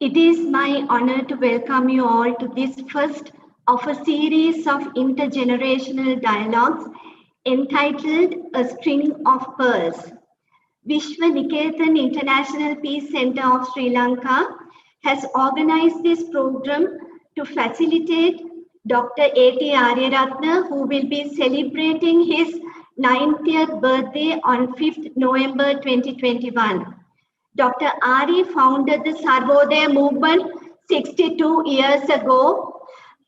It is my honor to welcome you all to this first of a series of intergenerational dialogues entitled A String of Pearls. Vishwa Niketan International Peace Center of Sri Lanka has organized this program to facilitate Dr. A.T. Ariyaratne, who will be celebrating his 90th birthday on 5th November 2021. Dr. Ari founded the Sarvodaya movement 62 years ago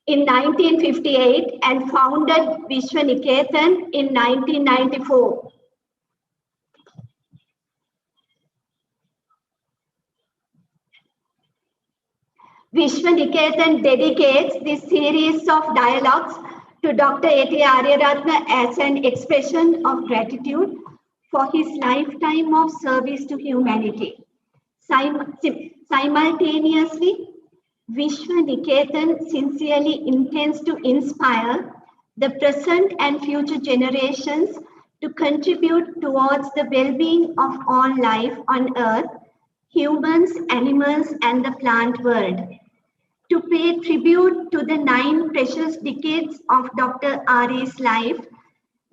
in 1958 and founded Vishwa Niketan in 1994. Vishwa Niketan dedicates this series of dialogues to Dr. A.T. Ariyaratne as an expression of gratitude for his lifetime of service to humanity. Simultaneously, Vishwa Niketan sincerely intends to inspire the present and future generations to contribute towards the well-being of all life on earth, humans, animals, and the plant world. To pay tribute to the 9 precious decades of Dr. Ari's life,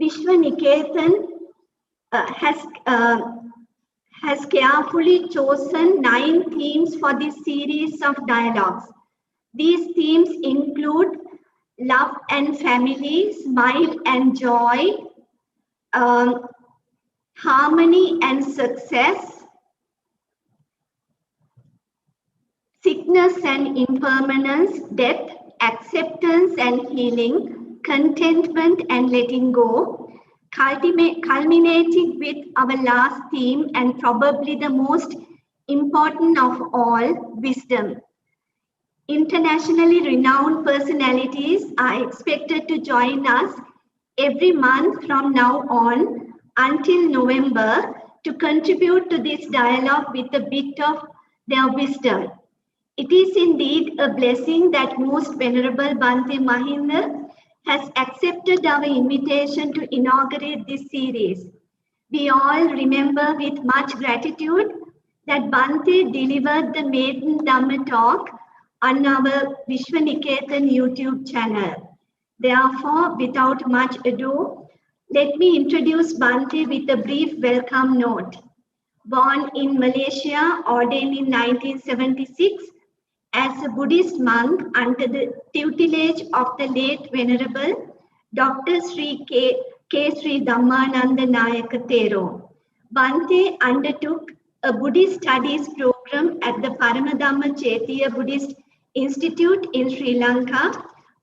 Vishwa Niketan has carefully chosen 9 themes for this series of dialogues. These themes include love and family, smile and joy, harmony and success, sickness and impermanence, death, acceptance and healing, contentment and letting go, culminating with our last theme and probably the most important of all, wisdom. Internationally renowned personalities are expected to join us every month from now on until November to contribute to this dialogue with a bit of their wisdom. It is indeed a blessing that most Venerable Bhante Mahinda has accepted our invitation to inaugurate this series. We all remember with much gratitude that Bhante delivered the maiden Dhamma talk on our Vishwa Niketan YouTube channel. Therefore, without much ado, let me introduce Bhante with a brief welcome note. Born in Malaysia, ordained in 1976, as a Buddhist monk under the tutelage of the late Venerable Dr. Sri K. Sri Dhammananda Nayaka Thero, Bhante undertook a Buddhist studies program at the Paramadhamma Chettiya Buddhist Institute in Sri Lanka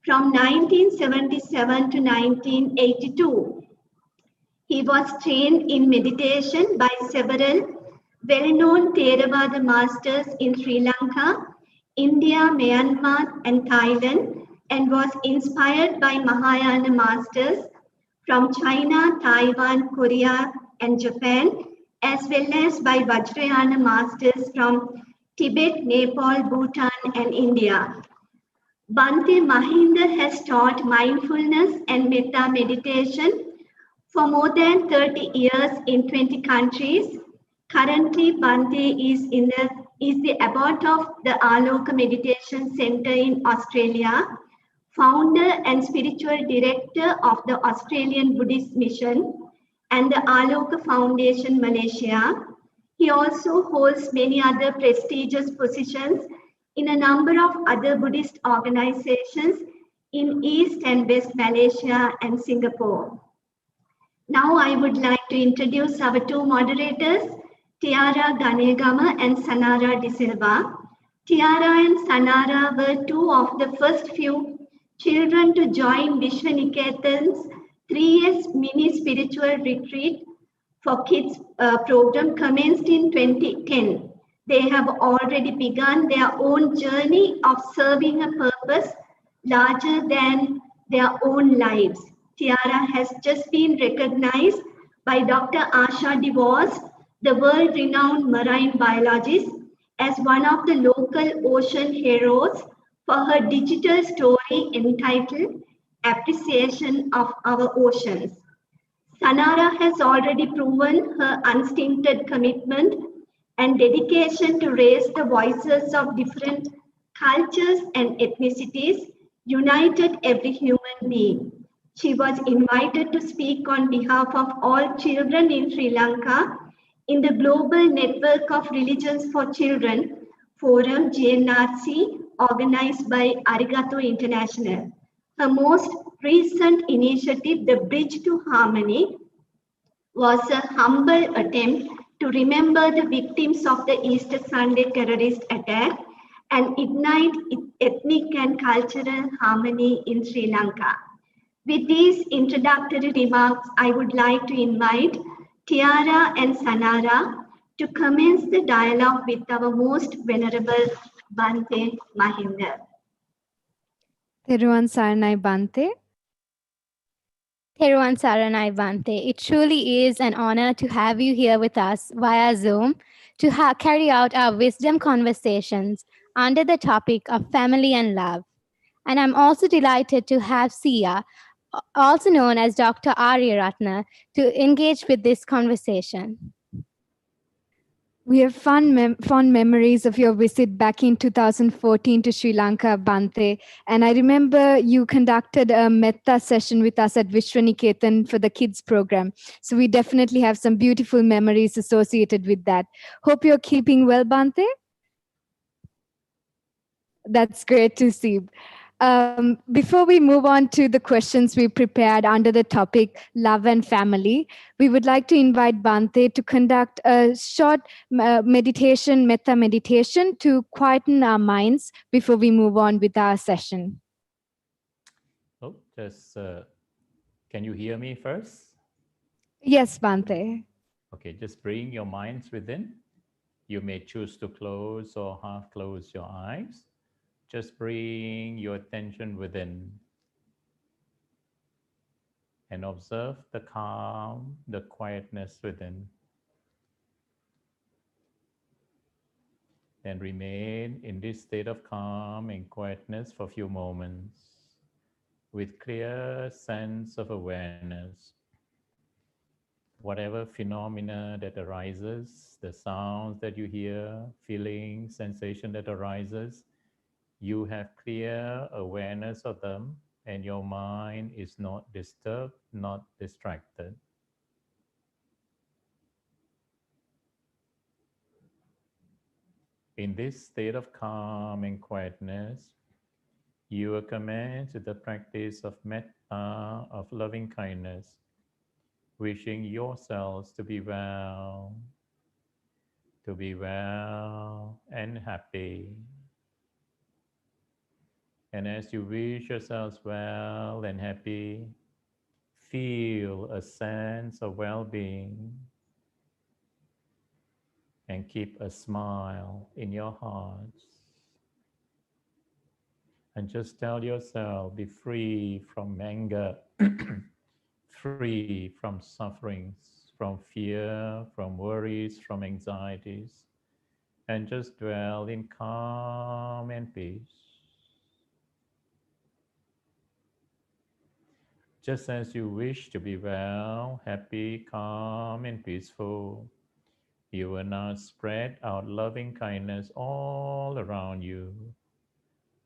from 1977 to 1982. He was trained in meditation by several well-known Theravada masters in Sri Lanka, India, Myanmar, and Thailand, and was inspired by Mahayana masters from China, Taiwan, Korea, and Japan, as well as by Vajrayana masters from Tibet, Nepal, Bhutan, and India. Bhante Mahinda has taught mindfulness and Mehta meditation for more than 30 years in 20 countries. Currently, Bhante is the abbot of the Aloka Meditation Center in Australia, founder and spiritual director of the Australian Buddhist Mission and the Aloka Foundation Malaysia. He also holds many other prestigious positions in a number of other Buddhist organizations in East and West Malaysia and Singapore. Now I would like to introduce our 2 moderators, Tiara Ganegama and Sanara De Silva. Tiara and Sanara were 2 of the first few children to join Vishwa Niketan's 3-year mini spiritual retreat for kids program commenced in 2010. They have already begun their own journey of serving a purpose larger than their own lives. Tiara has just been recognized by Dr. Asha DeVos, the world-renowned marine biologist, as one of the local ocean heroes for her digital story entitled Appreciation of Our Oceans. Sanara has already proven her unstinted commitment and dedication to raise the voices of different cultures and ethnicities united every human being. She was invited to speak on behalf of all children in Sri Lanka in the Global Network of Religions for Children Forum GNRC organized by Arigato International. Her most recent initiative, The Bridge to Harmony, was a humble attempt to remember the victims of the Easter Sunday terrorist attack and ignite ethnic and cultural harmony in Sri Lanka. With these introductory remarks, I would like to invite Tiara and Sanara to commence the dialogue with our most venerable Bhante Mahinda. Thero Saranai Bhante. Thero Saranai Bhante. It truly is an honor to have you here with us via Zoom to carry out our wisdom conversations under the topic of family and love. And I'm also delighted to have Sia, also known as Dr. Ariyaratne, to engage with this conversation. We have fond memories of your visit back in 2014 to Sri Lanka, Bhante. And I remember you conducted a Mehta session with us at Vishwaniketan for the kids program. So we definitely have some beautiful memories associated with that. Hope you're keeping well, Bhante. That's great to see. Before we move on to the questions we prepared under the topic love and family, we would like to invite Bhante to conduct a short meditation, metta meditation, to quieten our minds before we move on with our session. Oh, can you hear me first? Yes, Bhante. Okay, just bring your minds within. You may choose to close or half close your eyes. Just bring your attention within and observe the calm, the quietness within. Then remain in this state of calm and quietness for a few moments with clear sense of awareness. Whatever phenomena that arises, the sounds that you hear, feelings, sensation that arises, you have clear awareness of them and your mind is not disturbed, not distracted. In this state of calm and quietness, you will commence with the practice of metta, of loving kindness, wishing yourselves to be well and happy. And as you wish yourselves well and happy, feel a sense of well-being and keep a smile in your hearts. And just tell yourself, be free from anger, free from sufferings, from fear, from worries, from anxieties, and just dwell in calm and peace. Just as you wish to be well, happy, calm, and peaceful, you will now spread out loving kindness all around you.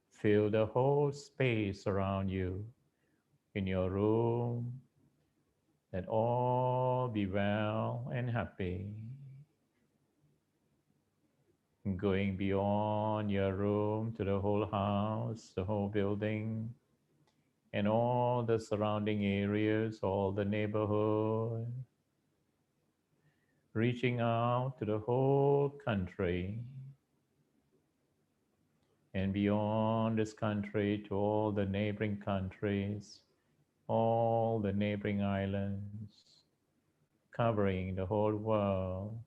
Fill the whole space around you, in your room, that all be well and happy. Going beyond your room to the whole house, the whole building, and all the surrounding areas, all the neighborhood, reaching out to the whole country, and beyond this country to all the neighboring countries, all the neighboring islands, covering the whole world,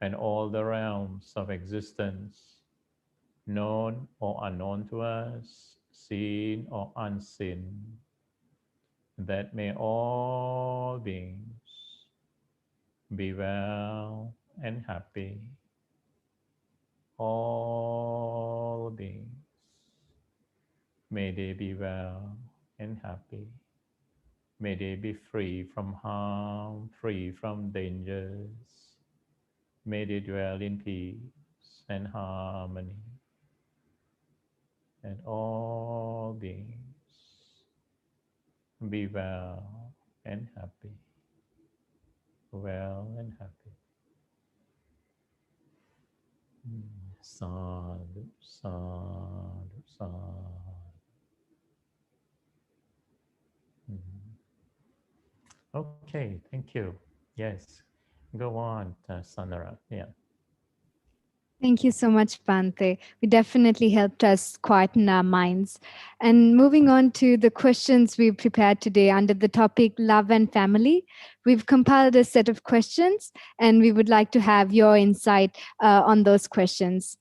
and all the realms of existence, known or unknown to us, seen or unseen, that may all beings be well and happy. All beings, may they be well and happy. May they be free from harm, free from dangers. May they dwell in peace and harmony, and all beings be well and happy, well and happy. Sadhu, sadhu, sadhu. Okay, thank you. Yes, go on, Sanara. Yeah. Thank you so much, Bhante. We definitely helped us quieten our minds. And moving on to the questions we've prepared today under the topic love and family, we've compiled a set of questions and we would like to have your insight on those questions.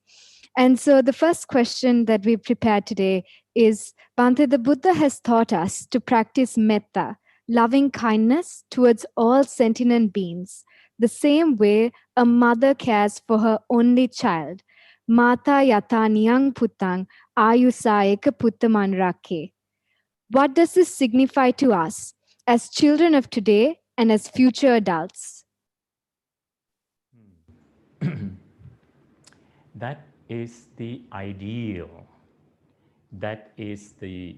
And so the first question that we prepared today is, Bhante, the Buddha has taught us to practice metta, loving kindness towards all sentient beings, the same way a mother cares for her only child. Mata yata niyang putang ayusayeka puttaman rake. What does this signify to us as children of today and as future adults? That is the ideal. That's the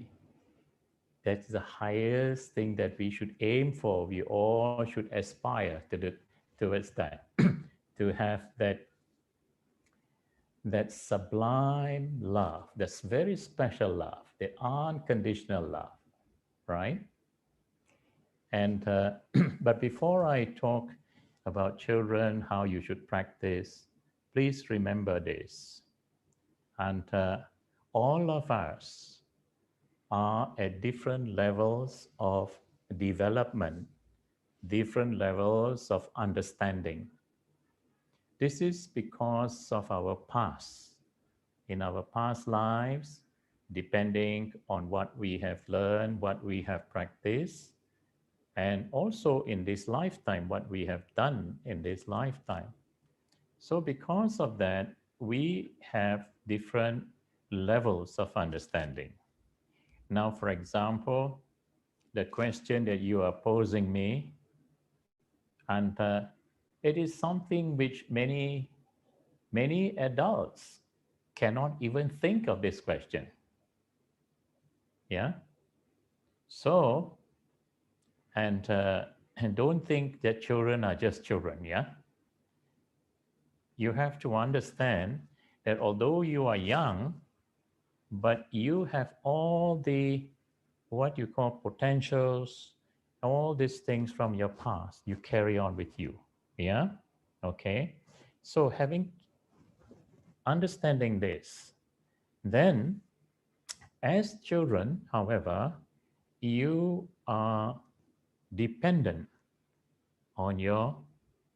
highest thing that we should aim for. We all should aspire towards that, to have that sublime love, that's very special love, the unconditional love, right? And but before I talk about children, how you should practice, please remember this. And all of us are at different levels of development, different levels of understanding. This is because of our past. In our past lives, depending on what we have learned, what we have practiced, and also in this lifetime, what we have done in this lifetime. So because of that, we have different levels of understanding. Now, for example, the question that you are posing me, and it is something which many adults cannot even think of this question. Yeah. So, and don't think that children are just children. Yeah. You have to understand that although you are young, but you have all the what you call potentials, all these things from your past, you carry on with you. Yeah. Okay. So understanding this, then as children, however, you are dependent on your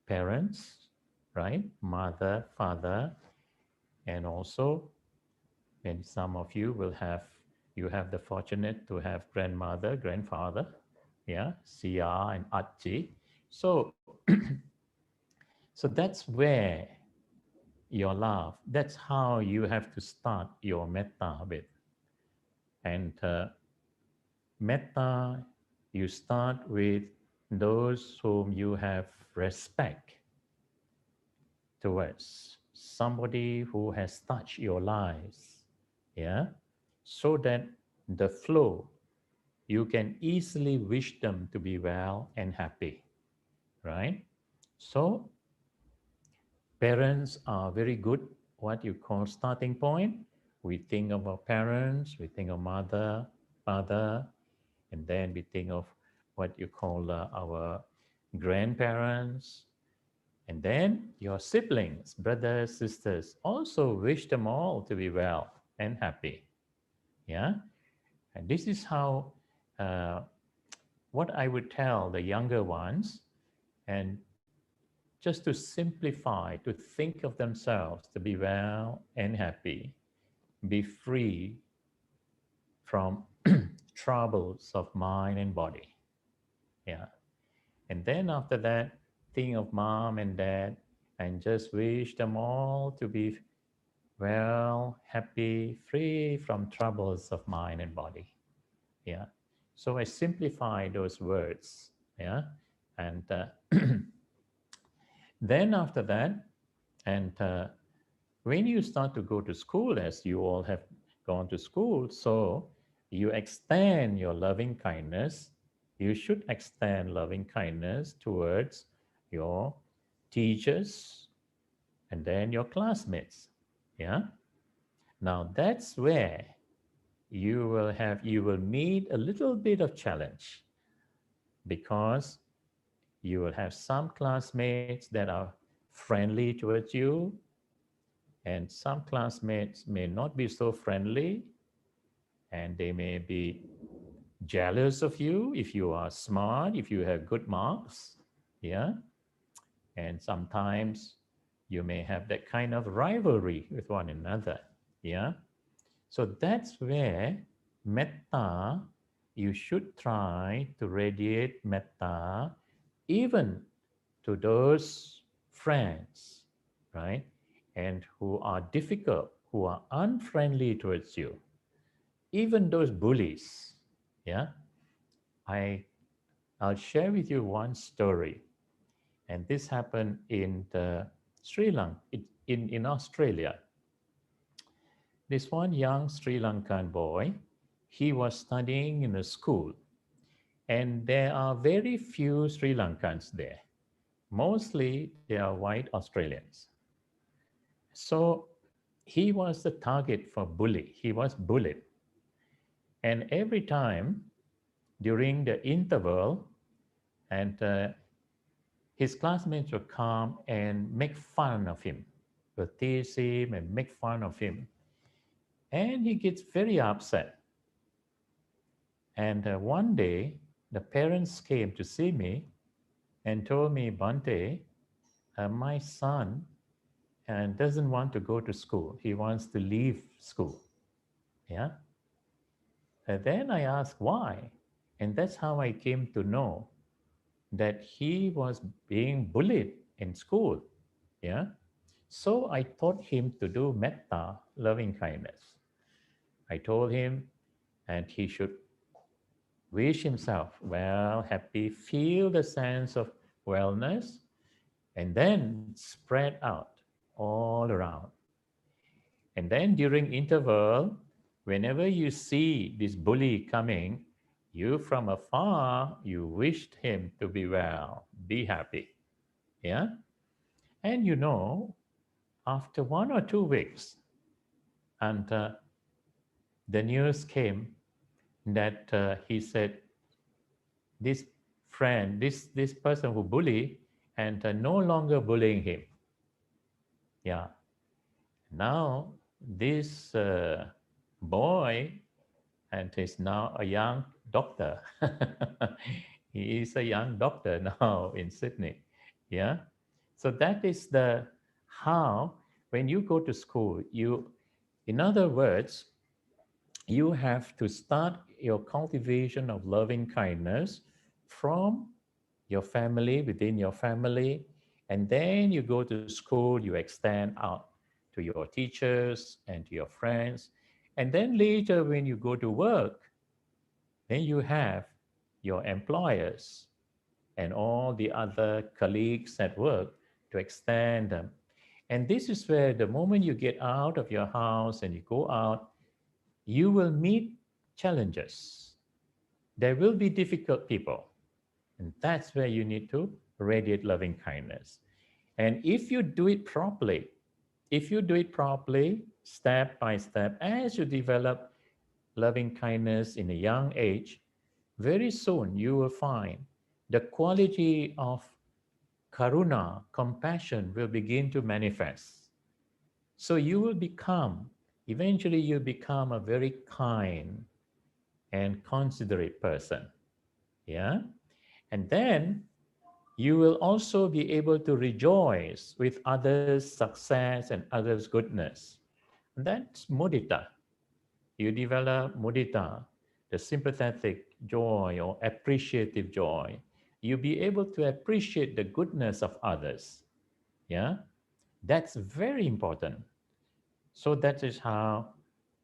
parents, right? Mother, father, and also, and some of you you have the fortunate to have grandmother, grandfather, yeah, Sia and Achi. So, so that's where your love, that's how you have to start your metta with. And metta, you start with those whom you have respect towards, somebody who has touched your lives, yeah, so that the flow, you can easily wish them to be well and happy, right? So parents are very good, what you call starting point. We think of our parents, we think of mother, father, and then we think of what you call our grandparents, and then your siblings, brothers, sisters, also wish them all to be well and happy. Yeah. And this is how, what I would tell the younger ones, and just to simplify, to think of themselves to be well and happy, be free from troubles of mind and body. Yeah. And then after that, think of mom and dad and just wish them all to be well, happy, free from troubles of mind and body. Yeah. So I simplify those words. Yeah. And then after that, And when you start to go to school, as you all have gone to school, so you extend your loving kindness. You should extend loving kindness towards your teachers and then your classmates. Yeah. Now that's where you will meet a little bit of challenge, because you will have some classmates that are friendly towards you, and some classmates may not be so friendly, and they may be jealous of you if you are smart, if you have good marks. Yeah. And sometimes you may have that kind of rivalry with one another. Yeah. So that's where metta, you should try to radiate metta even to those friends, right? And who are difficult, who are unfriendly towards you, even those bullies. Yeah. I, I'll share with you one story. And this happened in the Sri Lanka, in Australia. This one young Sri Lankan boy, he was studying in a school, and there are very few Sri Lankans there. Mostly they are white Australians. So he was the target for bully. He was bullied. And every time during the interval, and his classmates would come and make fun of him, would tease him and make fun of him. And he gets very upset. And one day, the parents came to see me and told me, Bhante, my son doesn't want to go to school. He wants to leave school. Yeah. And then I asked why. And that's how I came to know that he was being bullied in school. Yeah. So I taught him to do metta, loving kindness. I told him, and he should wish himself well, happy, feel the sense of wellness, and then spread out all around. And then during interval, whenever you see this bully coming, you from afar, you wished him to be well, be happy. Yeah. And after 1 or 2 weeks, and the news came that he said, this friend, this person who bully, and no longer bullying him. Yeah. Now this boy and is now a young doctor. He is a young doctor now in Sydney. Yeah. So that is the how when you go to school, in other words, you have to start your cultivation of loving kindness from your family, within your family, and then you go to school, you extend out to your teachers and to your friends. And then later, when you go to work, then you have your employers and all the other colleagues at work to extend them. And this is where the moment you get out of your house and you go out, you will meet challenges. There will be difficult people. And that's where you need to radiate loving kindness. And if you do it properly, step by step, as you develop loving kindness in a young age, very soon you will find the quality of karuna, compassion, will begin to manifest. So eventually you become a very kind and considerate person. Yeah. And then you will also be able to rejoice with others' success and others' goodness. And that's mudita. You develop mudita, the sympathetic joy or appreciative joy. You'll be able to appreciate the goodness of others. Yeah, that's very important. So that is how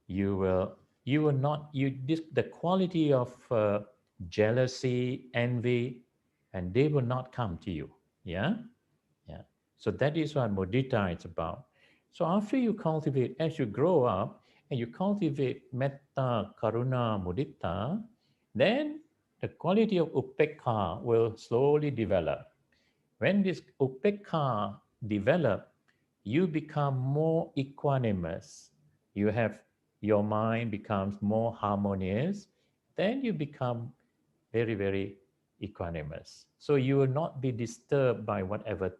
you will not the quality of jealousy, envy, and they will not come to you. Yeah. Yeah. So that is what mudita is about. So after you cultivate, as you grow up and you cultivate metta, karuna, mudita, then the quality of upekha will slowly develop. When this upekha develop, you become more equanimous. You have your mind becomes more harmonious. Then you become very, very equanimous. So you will not be disturbed by whatever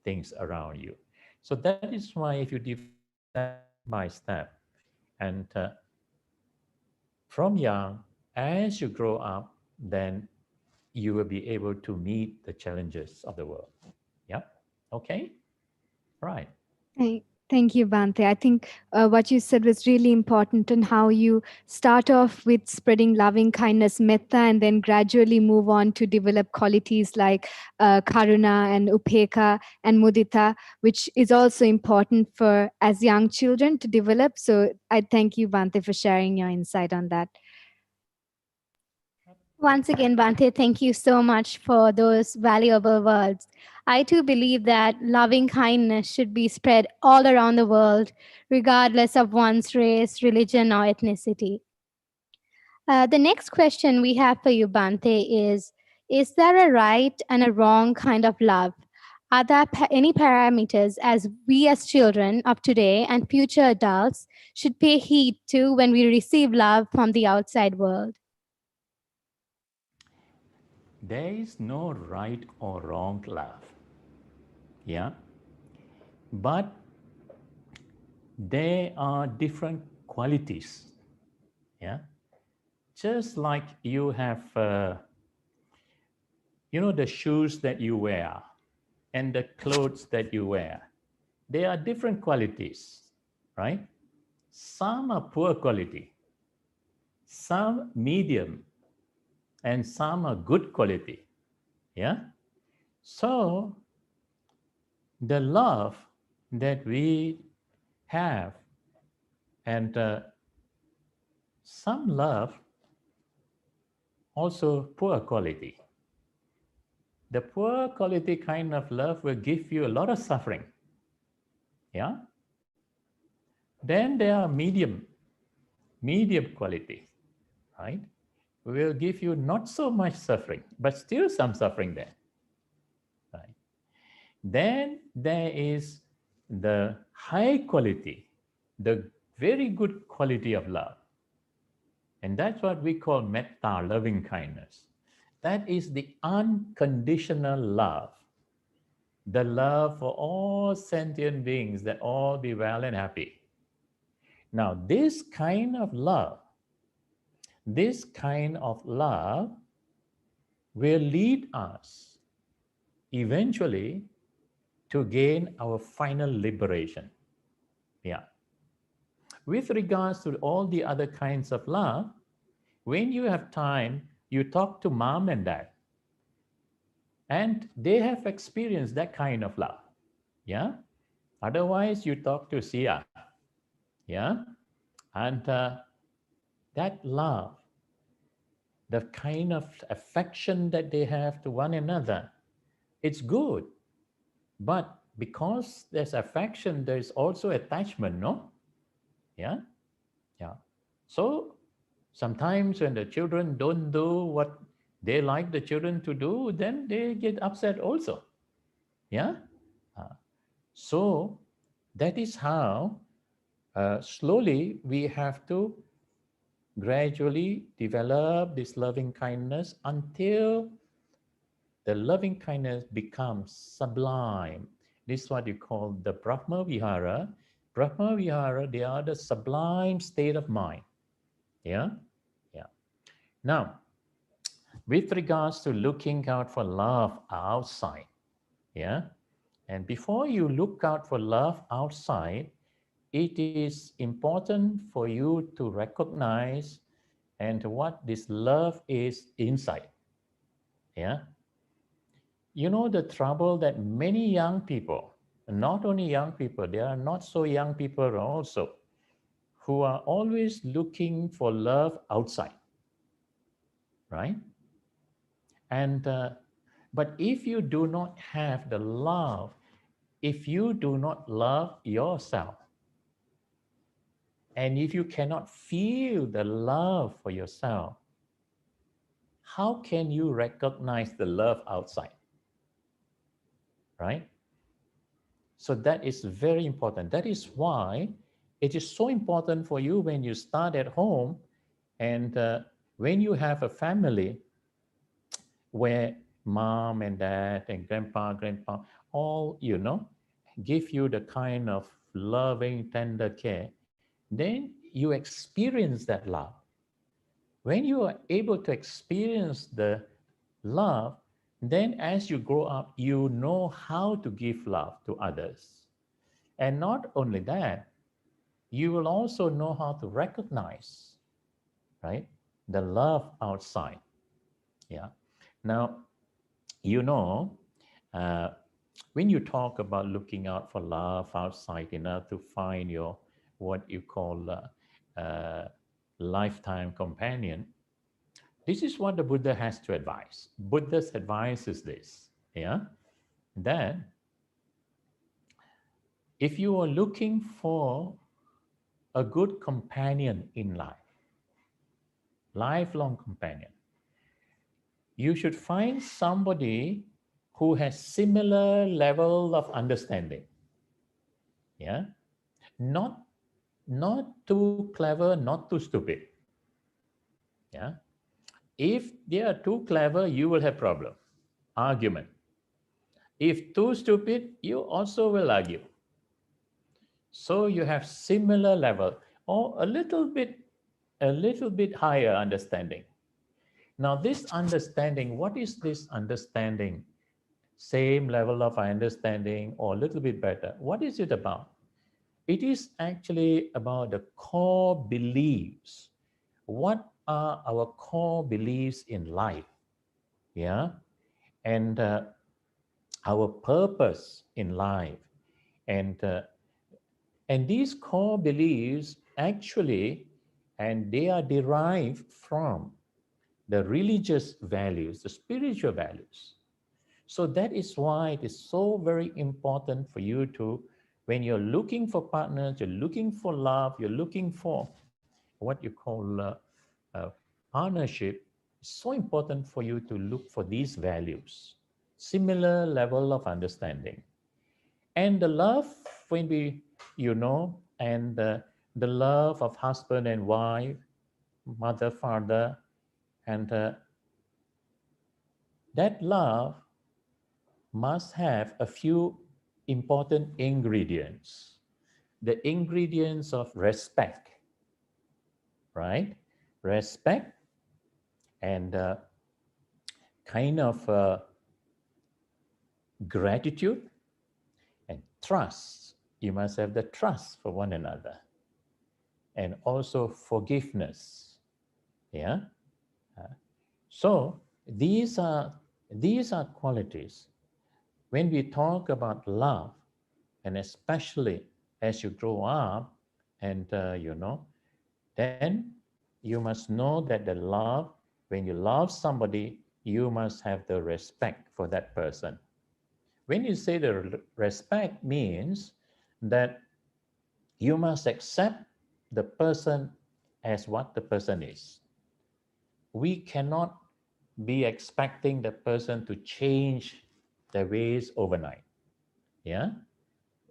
things around you. So that is why if you develop that step by step, and from young, as you grow up, then you will be able to meet the challenges of the world. Yeah. Okay. Right. Thank you, Bhante. I think what you said was really important, and how you start off with spreading loving kindness, metta, and then gradually move on to develop qualities like karuna and upeka and mudita, which is also important for as young children to develop. So I thank you, Bhante, for sharing your insight on that. Once again, Bhante, thank you so much for those valuable words. I too believe that loving kindness should be spread all around the world, regardless of one's race, religion, or ethnicity. The next question we have for you, Bhante, is there a right and a wrong kind of love? Are there any parameters as we as children of today and future adults should pay heed to when we receive love from the outside world? There is no right or wrong love. Yeah. But there are different qualities. Yeah. Just like you have, the shoes that you wear and the clothes that you wear, they are different qualities, right? Some are poor quality, some medium, and some are good quality. Yeah. So the love that we have, and some love also poor quality. The poor quality kind of love will give you a lot of suffering. Yeah. Then there are medium quality, right? Will give you not so much suffering, but still some suffering there. Right. Then there is the high quality, the very good quality of love. And that's what we call metta, loving kindness. That is the unconditional love, the love for all sentient beings, that all be well and happy. Now, this kind of love will lead us eventually to gain our final liberation. Yeah. With regards to all the other kinds of love, when you have time, you talk to mom and dad, and they have experienced that kind of love. Yeah. Otherwise, you talk to Sia. Yeah. And that love, the kind of affection that they have to one another, it's good. But because there's affection, there's also attachment, no? Yeah. Yeah. So sometimes when the children don't do what they like the children to do, then they get upset also. Yeah. Uh, so that is how slowly we have to gradually develop this loving kindness until the loving kindness becomes sublime. This is what you call the Brahma Vihara. Brahma Vihara, they are the sublime state of mind. Yeah? Yeah. Now, with regards to looking out for love outside, yeah? And before you look out for love outside, it is important for you to recognize and what this love is inside. Yeah. You know the trouble that many young people, not only young people, there are not so young people also, who are always looking for love outside, right? And but if you do not have the love if you do not love yourself, and if you cannot feel the love for yourself, how can you recognize the love outside? Right? So that is very important. That is why it is so important for you when you start at home and when you have a family where mom and dad and grandpa, all, give you the kind of loving, tender care, then you experience that love. When you are able to experience the love, then as you grow up, you know how to give love to others. And not only that, you will also know how to recognize, right, the love outside. Yeah. Now, you know, uh, when you talk about looking out for love outside enough to find your what you call lifetime companion, this is what the Buddha has to advise. Buddha's advice is this, yeah, that if you are looking for a good companion in life, lifelong companion, you should find somebody who has similar level of understanding. Yeah, not not too clever, not too stupid. Yeah, if they are too clever, you will have problem, argument. If too stupid, you also will argue. So you have similar level or a little bit higher understanding. Now this understanding, what is this understanding? Same level of understanding or a little bit better. What is it about? It is actually about the core beliefs. What are our core beliefs in life? Yeah. And our purpose in life. And these core beliefs actually, and they are derived from the religious values, the spiritual values. So that is why it is so very important for you to, when you're looking for partners, you're looking for love, you're looking for what you call partnership, it's so important for you to look for these values, similar level of understanding. And the love, when we, and the love of husband and wife, mother, father, and that love must have a few important ingredients. The ingredients of respect, right? Respect and kind of gratitude and trust. You must have the trust for one another. And also forgiveness. Yeah. So these are qualities. When we talk about love, and especially as you grow up, and then you must know that the love, when you love somebody, you must have the respect for that person. When you say the respect means that you must accept the person as what the person is. We cannot be expecting the person to change their ways overnight. Yeah,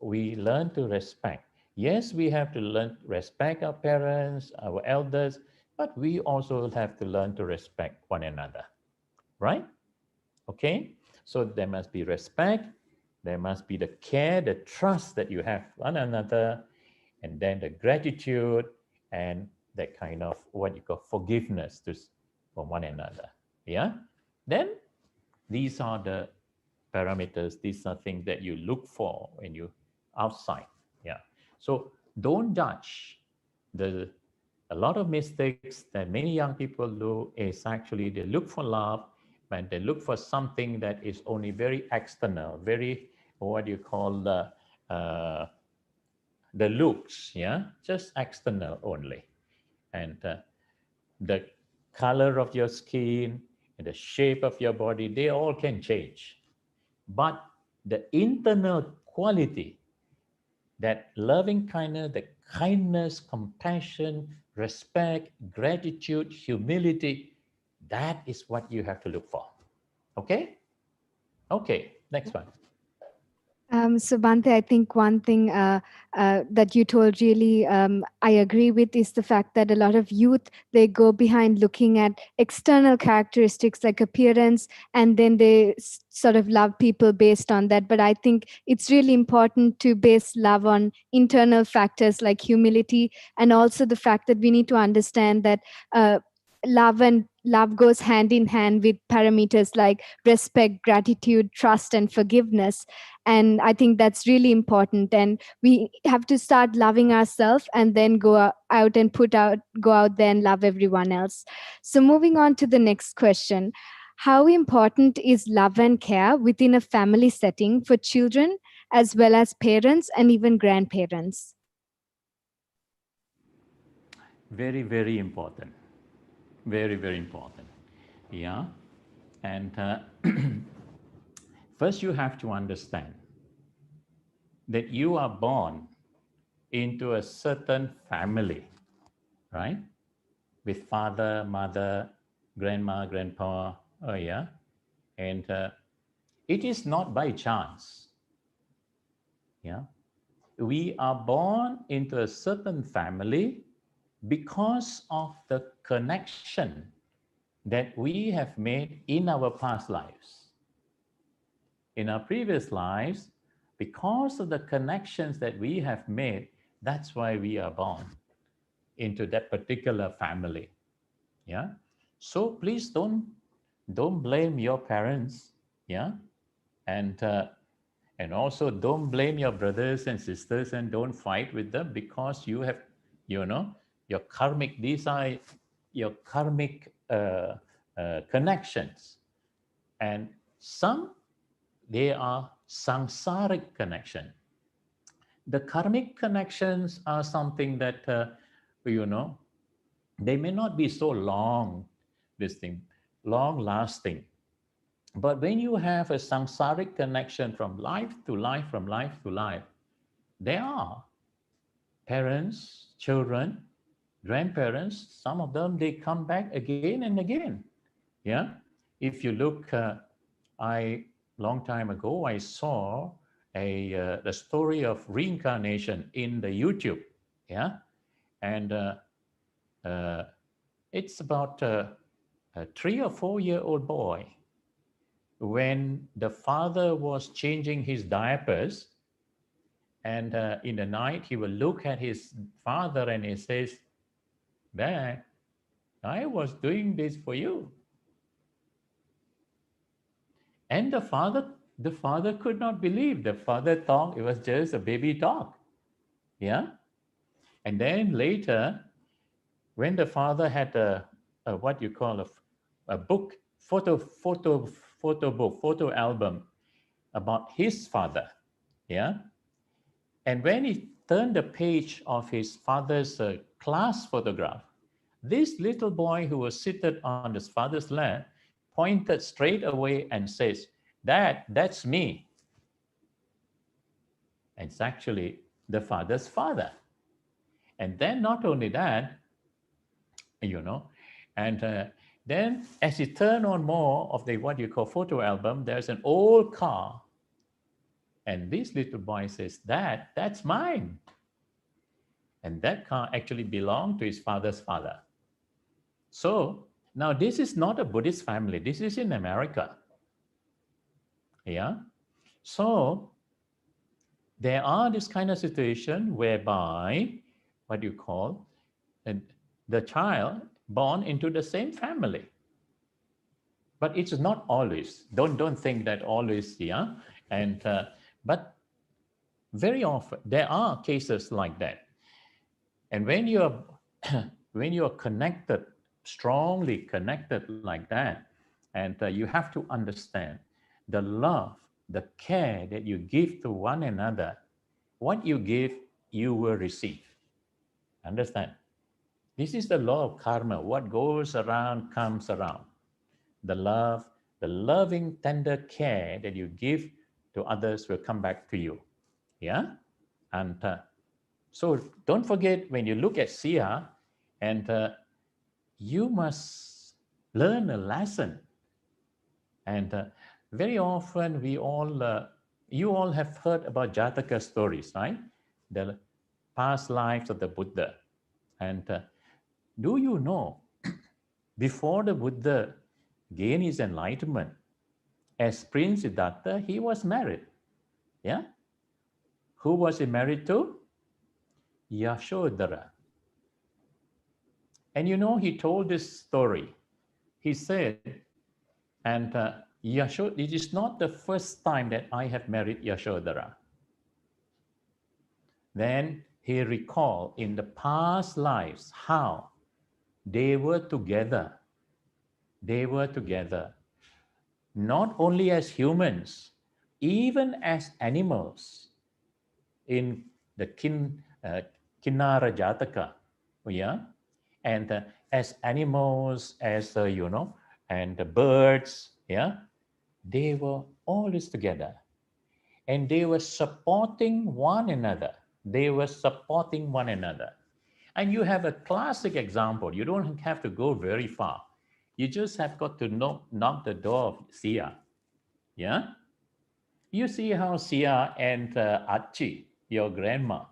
we learn to respect. Yes, we have to learn to respect our parents, our elders, but we also have to learn to respect one another, right? Okay, so there must be respect, there must be the care, the trust that you have one another, and then the gratitude and that kind of what you call forgiveness for one another. Yeah, then these are the parameters, these are things that you look for when you outside. Yeah, so don't judge. A lot of mistakes that many young people do is actually they look for love, but they look for something that is only very external, very what you call the looks, yeah, just external only. And the color of your skin and the shape of your body, they all can change. But the internal quality, that loving kindness, the kindness, compassion, respect, gratitude, humility, that is what you have to look for. Okay? Okay, next one. So Bhante, I think one thing that you told really I agree with is the fact that a lot of youth, they go behind looking at external characteristics like appearance, and then they sort of love people based on that. But I think it's really important to base love on internal factors like humility, and also the fact that we need to understand that love goes hand in hand with parameters like respect, gratitude, trust, and forgiveness. And I think that's really important, and we have to start loving ourselves and then out and go out there and love everyone else. So moving on to the next question: how important is love and care within a family setting for children as well as parents and even grandparents? Very, very important. Very, very important. Yeah. And first, you have to understand that you are born into a certain family, right? With father, mother, grandma, grandpa, oh yeah. And it is not by chance. Yeah. We are born into a certain family because of the connection that we have made in our past lives. In our previous lives, because of the connections that we have made, that's why we are born into that particular family. Yeah. So please don't blame your parents. Yeah. And also don't blame your brothers and sisters, and don't fight with them, because you have, you know, your karmic desire, your karmic connections. And some, they are samsaric connection. The karmic connections are something that, you know, they may not be so long, this thing, long lasting. But when you have a samsaric connection from life to life, from life to life, there are parents, children, grandparents, some of them, they come back again and again. Yeah. If you look, long time ago, I saw the story of reincarnation in the YouTube. Yeah. And uh, it's about a 3 or 4 year old boy. When the father was changing his diapers, and in the night, he will look at his father and he says, "Dad, I was doing this for you." And the father could not believe. The father thought it was just a baby talk. Yeah. And then later, when the father had a what you call a book, photo book, photo album about his father. Yeah. And when he turned the page of his father's class photograph, this little boy who was seated on his father's lap pointed straight away and says, "Dad, that's me." And it's actually the father's father. And then not only that, you know, and then as he turned on more of the what you call photo album, there's an old car. And this little boy says, "Dad, that's mine." And that car actually belonged to his father's father. So now this is not a Buddhist family. This is in America. Yeah. So there are this kind of situation whereby what you call the child born into the same family. But it's not always. Don't think that always. Yeah. And but very often there are cases like that. And when you're when you're connected, strongly connected like that, and you have to understand the love, the care that you give to one another. What you give, you will receive. Understand? This is the law of karma. What goes around comes around. The love, the loving, tender care that you give to others will come back to you. Yeah. And so don't forget, when you look at Sia, and you must learn a lesson. And very often you all have heard about Jataka stories, right? The past lives of the Buddha. And do you know, before the Buddha gained his enlightenment, as Prince Siddhartha, he was married. Yeah? Who was he married to? Yashodhara. And you know, he told this story. He said, and it is not the first time that I have married Yashodhara. Then he recalled in the past lives how they were together. They were together, not only as humans, even as animals in the Kinnara Jataka. Yeah. And as animals, as and the birds, yeah, they were always together, and they were supporting one another. They were supporting one another. And you have a classic example. You don't have to go very far. You just have got to knock the door of Sia. Yeah? You see how Sia and Achi, your grandma,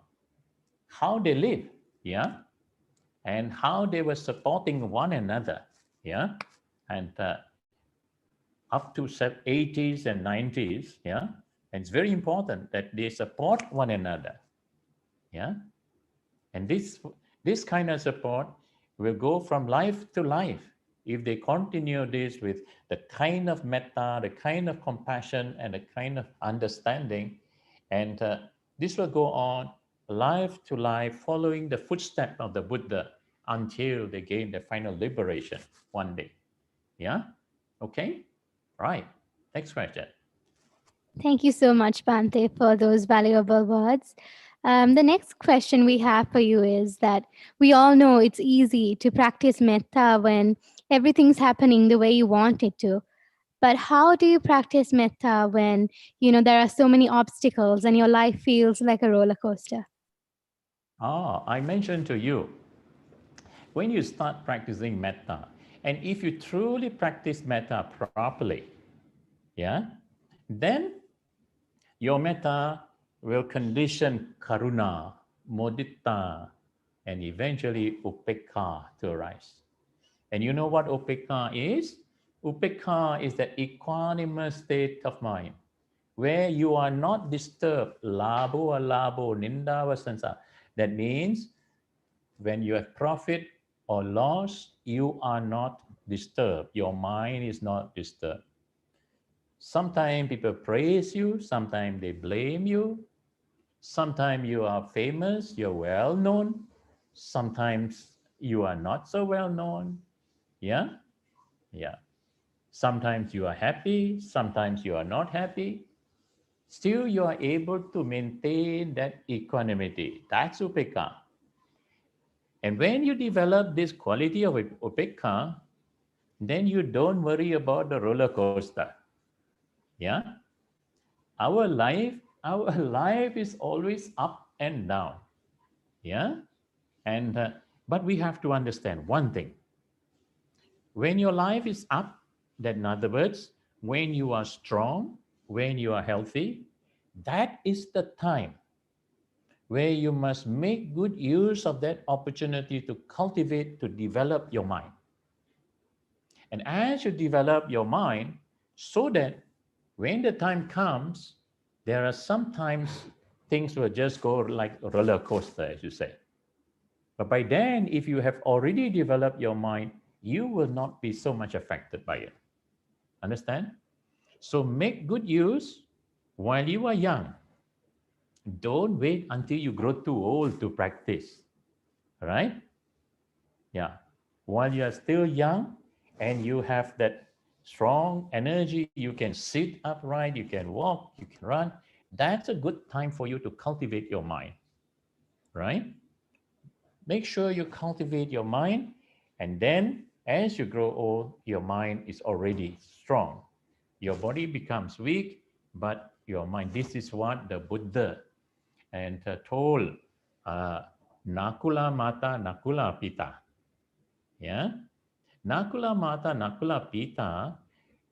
how they live. Yeah? And how they were supporting one another. Yeah? And up to 80s and 90s. Yeah? And it's very important that they support one another. Yeah? And this kind of support will go from life to life if they continue this with the kind of metta, the kind of compassion, and the kind of understanding. And this will go on life to life, following the footsteps of the Buddha until they gain their final liberation one day. Yeah? Okay? Right. Next question. Thank you so much, Bhante, for those valuable words. The next question we have for you is that we all know it's easy to practice metta when everything's happening the way you want it to. But how do you practice metta when there are so many obstacles and your life feels like a roller coaster? I mentioned to you, when you start practicing metta, and if you truly practice metta properly, yeah, then your metta will condition karuna, mudita, and eventually upekkha to arise. And you know what upekkha is? Upekkha is that equanimous state of mind where you are not disturbed, labo alabo, ninda vasansa. That means when you have profit or loss, you are not disturbed. Your mind is not disturbed. Sometimes people praise you, sometimes they blame you. Sometimes you are famous, you're well known. Sometimes you are not so well known. Yeah? Yeah. Sometimes you are happy, sometimes you are not happy. Still, you are able to maintain that equanimity. That's upekkha. And when you develop this quality of upekkha, then you don't worry about the roller coaster. Yeah? Our life, our life is always up and down. Yeah? And but we have to understand one thing. When your life is up, that in other words, when you are strong, when you are healthy, that is the time where you must make good use of that opportunity to cultivate, to develop your mind. And as you develop your mind, so that when the time comes, there are sometimes things will just go like a roller coaster, as you say. But by then, if you have already developed your mind, you will not be so much affected by it. Understand? So make good use while you are young. Don't wait until you grow too old to practice. Right? Yeah. While you are still young and you have that strong energy, you can sit upright, you can walk, you can run. That's a good time for you to cultivate your mind. Right? Make sure you cultivate your mind, and then as you grow old, your mind is already strong. Your body becomes weak, but your mind, this is what the Buddha and told Nakula Mata, Nakula Pita. Yeah, Nakula Mata, Nakula Pita,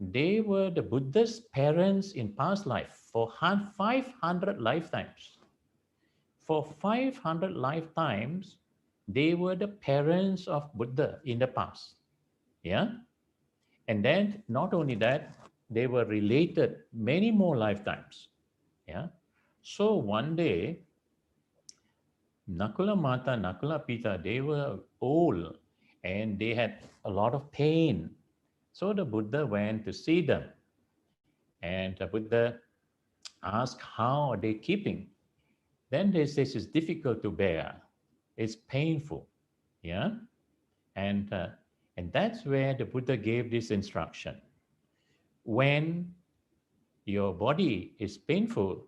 they were the Buddha's parents in past life for 500 lifetimes. For 500 lifetimes, they were the parents of Buddha in the past. Yeah. And then not only that, they were related many more lifetimes. Yeah. So one day, Nakula Mata, Nakula Pita, they were old and they had a lot of pain. So the Buddha went to see them. And the Buddha asked, how are they keeping? Then they say it's difficult to bear. It's painful. Yeah. And, uh, and that's where the Buddha gave this instruction. When your body is painful,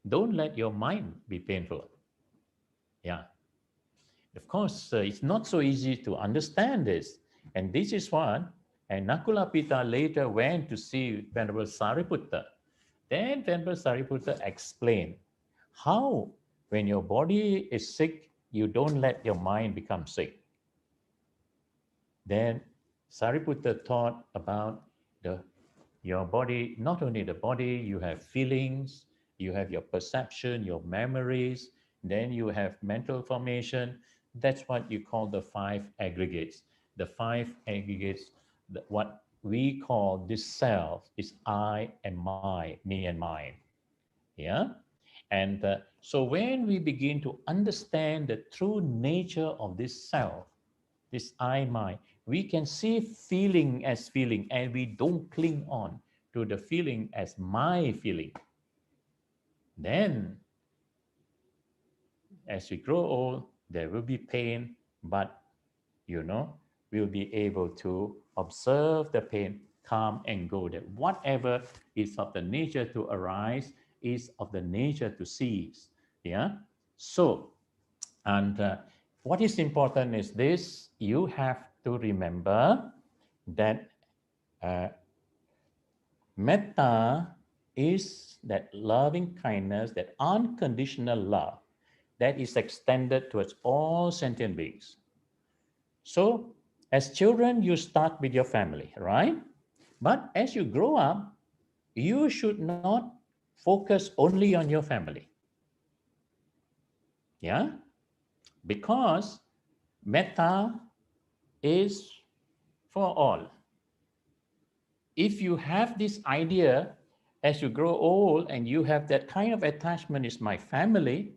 don't let your mind be painful. Yeah. Of course, it's not so easy to understand this. And this is what, and Nakula Pita later went to see Venerable Sariputta. Then Venerable Sariputta explained how, when your body is sick, you don't let your mind become sick. Then Sariputta thought about your body, not only the body, you have feelings, you have your perception, your memories, then you have mental formation. That's what you call the five aggregates. The five aggregates, what we call this self is I and my, me and mine. Yeah. And so when we begin to understand the true nature of this self, this I, my, we can see feeling as feeling and we don't cling on to the feeling as my feeling. Then, as we grow old, there will be pain, but we'll be able to observe the pain, come and go. That whatever is of the nature to arise is of the nature to cease. Yeah. So, and what is important is this: you have to remember that metta is that loving kindness, that unconditional love that is extended towards all sentient beings. So, as children, you start with your family, right? But as you grow up, you should not focus only on your family. Yeah? Because metta is for all. If you have this idea as you grow old and you have that kind of attachment is my family,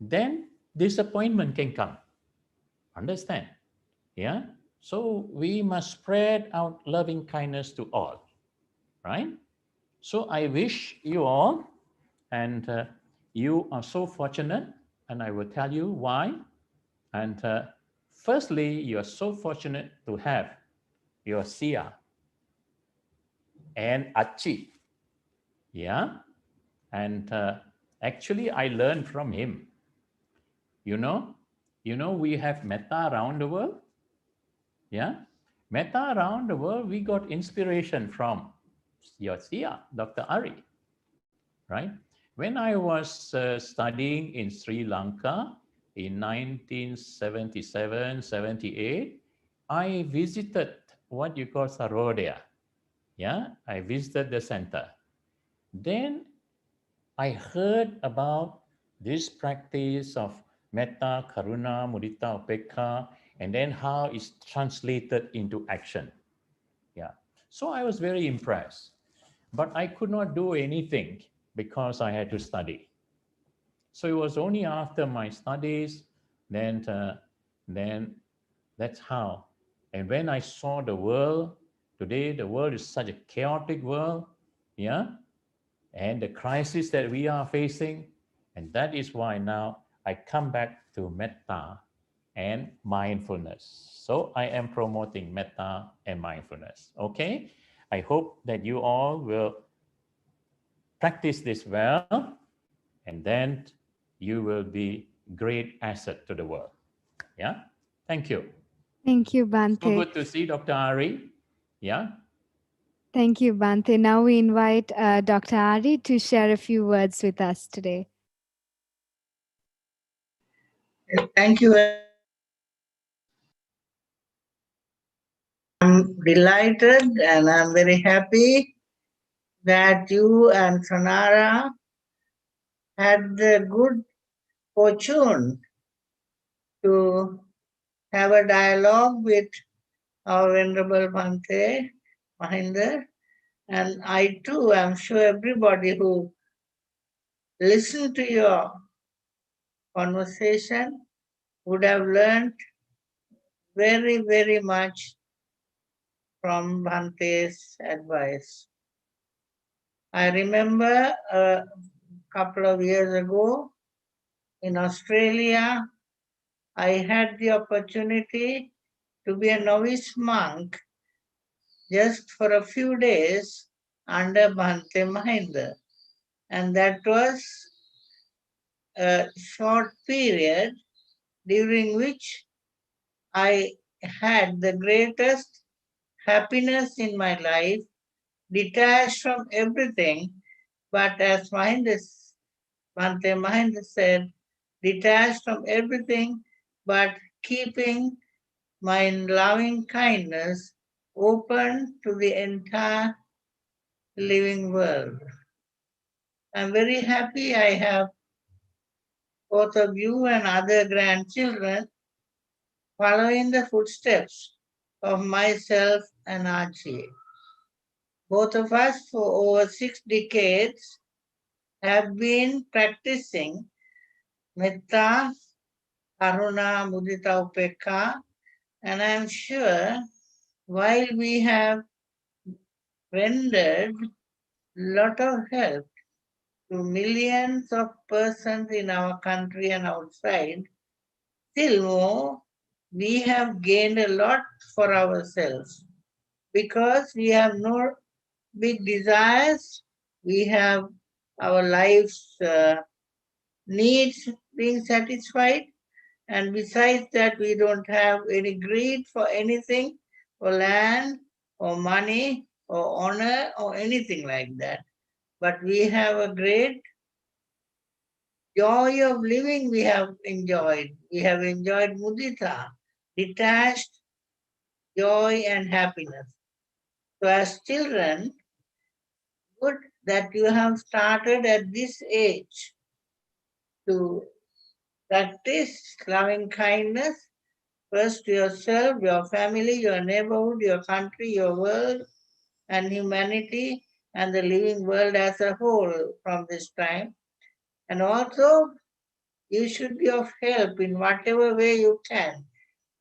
then disappointment can come. Understand? Yeah. So we must spread out loving kindness to all, right? So I wish you all, and you are so fortunate, and I will tell you why. And firstly, you are so fortunate to have your Sia and Achi. Yeah. And actually, I learned from him. You know, we have metta around the world. Yeah. Metta around the world, we got inspiration from your Sia, Dr. Ari, right? When I was studying in Sri Lanka in 1977, 78, I visited what you call Sarvodaya. Yeah, I visited the center. Then I heard about this practice of metta, karuna, mudita, upekha, and then how it's translated into action. Yeah. So I was very impressed, but I could not do anything because I had to study. So it was only after my studies, then that's how. And when I saw the world, today the world is such a chaotic world, yeah, and the crisis that we are facing. And that is why now I come back to metta and mindfulness. So I am promoting metta and mindfulness. Okay. I hope that you all will practice this well, and then you will be great asset to the world. Yeah. Thank you. Thank you, So Bhante. good to see Dr. Ari. Yeah. Thank you, Bhante. Now we invite Dr. Ari to share a few words with us today. Thank you. I'm delighted and I'm very happy that you and Sanara had the good fortune to have a dialogue with our Venerable Bhante Mahinda. And I too am sure everybody who listened to your conversation would have learned very, very much from Bhante's advice. I remember a couple of years ago in Australia, I had the opportunity to be a novice monk just for a few days under Bhante Mahinda. And that was a short period during which I had the greatest happiness in my life, detached from everything, but as Bhante Mahinda said, detached from everything, but keeping my loving kindness open to the entire living world. I'm very happy I have both of you and other grandchildren following the footsteps of myself and Archie. Both of us for over 6 decades have been practicing Metta, Karuna, Mudita, Upekka, and I'm sure while we have rendered lot of help to millions of persons in our country and outside, still more, we have gained a lot for ourselves because we have no big desires. We have our life's needs being satisfied, and besides that, we don't have any greed for anything, for land, or money, or honor, or anything like that. But we have a great joy of living we have enjoyed. We have enjoyed mudita, detached joy and happiness. So as children, good that you have started at this age to practice loving kindness, first to yourself, your family, your neighborhood, your country, your world, and humanity, and the living world as a whole from this time. And also, you should be of help in whatever way you can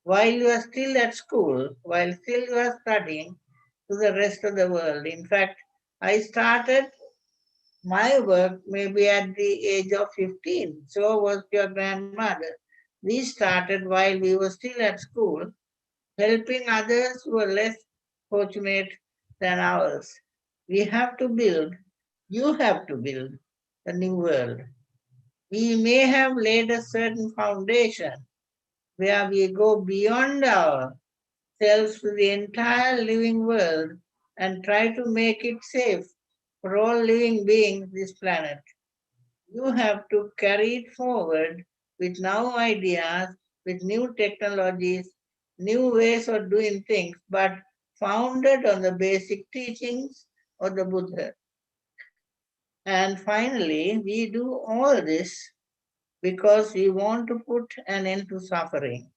while you are still at school, while still you are studying, to the rest of the world. In fact, I started my work maybe at the age of 15. So was your grandmother. We started while we were still at school, helping others who were less fortunate than ours. We have to build, you have to build the new world. We may have laid a certain foundation where we go beyond ourselves to the entire living world and try to make it safe for all living beings this planet. You have to carry it forward with new ideas, with new technologies, new ways of doing things, but founded on the basic teachings of the Buddha. And finally, we do all this because we want to put an end to suffering.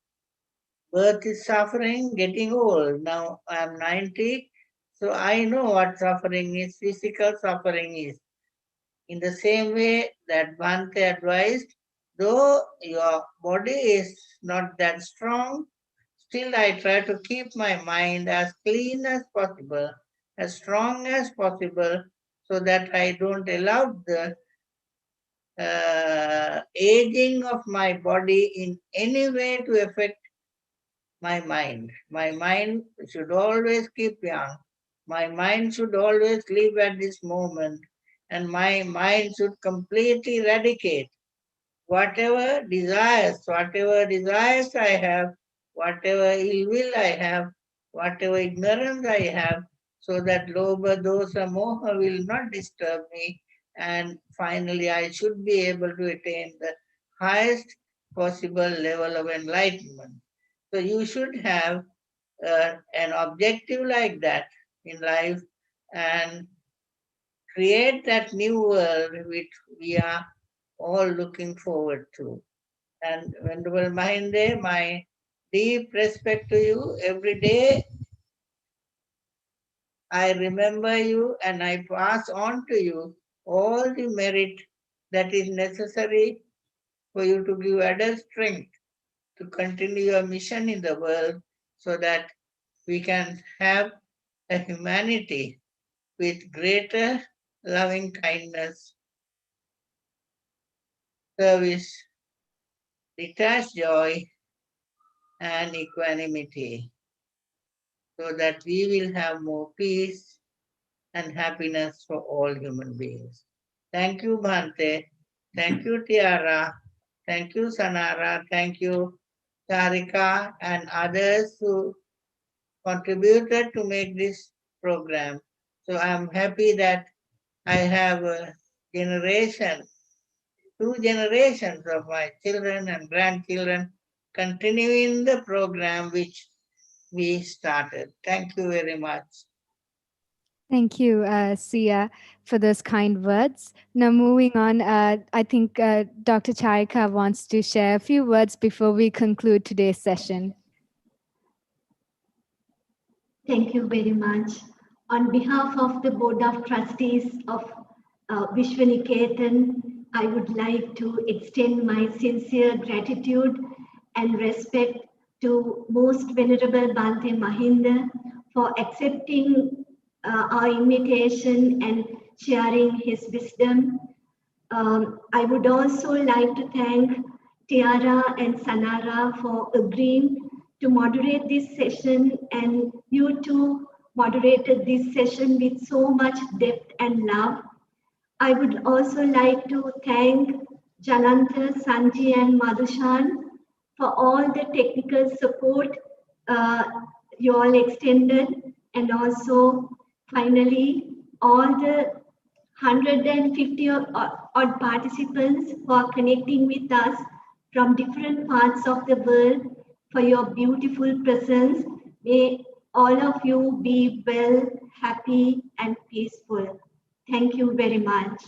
Birth is suffering, getting old. Now I'm 90, so I know what suffering is, physical suffering is. In the same way that Bhante advised, though your body is not that strong, still I try to keep my mind as clean as possible, as strong as possible, so that I don't allow the aging of my body in any way to affect my mind. My mind should always keep young. My mind should always live at this moment. And my mind should completely eradicate whatever desires I have, whatever ill will I have, whatever ignorance I have, so that lobha, dosa, moha will not disturb me. And finally, I should be able to attain the highest possible level of enlightenment. So you should have an objective like that in life and create that new world which we are all looking forward to. And Venerable Mahinda, my deep respect to you. Every day I remember you and I pass on to you all the merit that is necessary for you to give added strength to continue your mission in the world so that we can have a humanity with greater loving kindness, service, detached joy, and equanimity, so that we will have more peace and happiness for all human beings. Thank you, Bhante. Thank you, Tiara. Thank you, Sanara. Thank you, Tarika, and others who contributed to make this program. So I'm happy that I have a generation, 2 generations of my children and grandchildren continuing the program which we started. Thank you very much. Thank you, Sia, for those kind words. Now, moving on, I think Dr. Charika wants to share a few words before we conclude today's session. Thank you very much. On behalf of the Board of Trustees of Vishwaniketan, I would like to extend my sincere gratitude and respect to Most Venerable Bhante Mahinda for accepting our invitation and sharing his wisdom. I would also like to thank Tiara and Sanara for agreeing to moderate this session, and you two moderated this session with so much depth and love. I would also like to thank Jalanta, Sanji and Madhushan for all the technical support you all extended, and also finally all the 150 odd participants who are connecting with us from different parts of the world for your beautiful presence. May all of you be well, happy and peaceful. Thank you very much.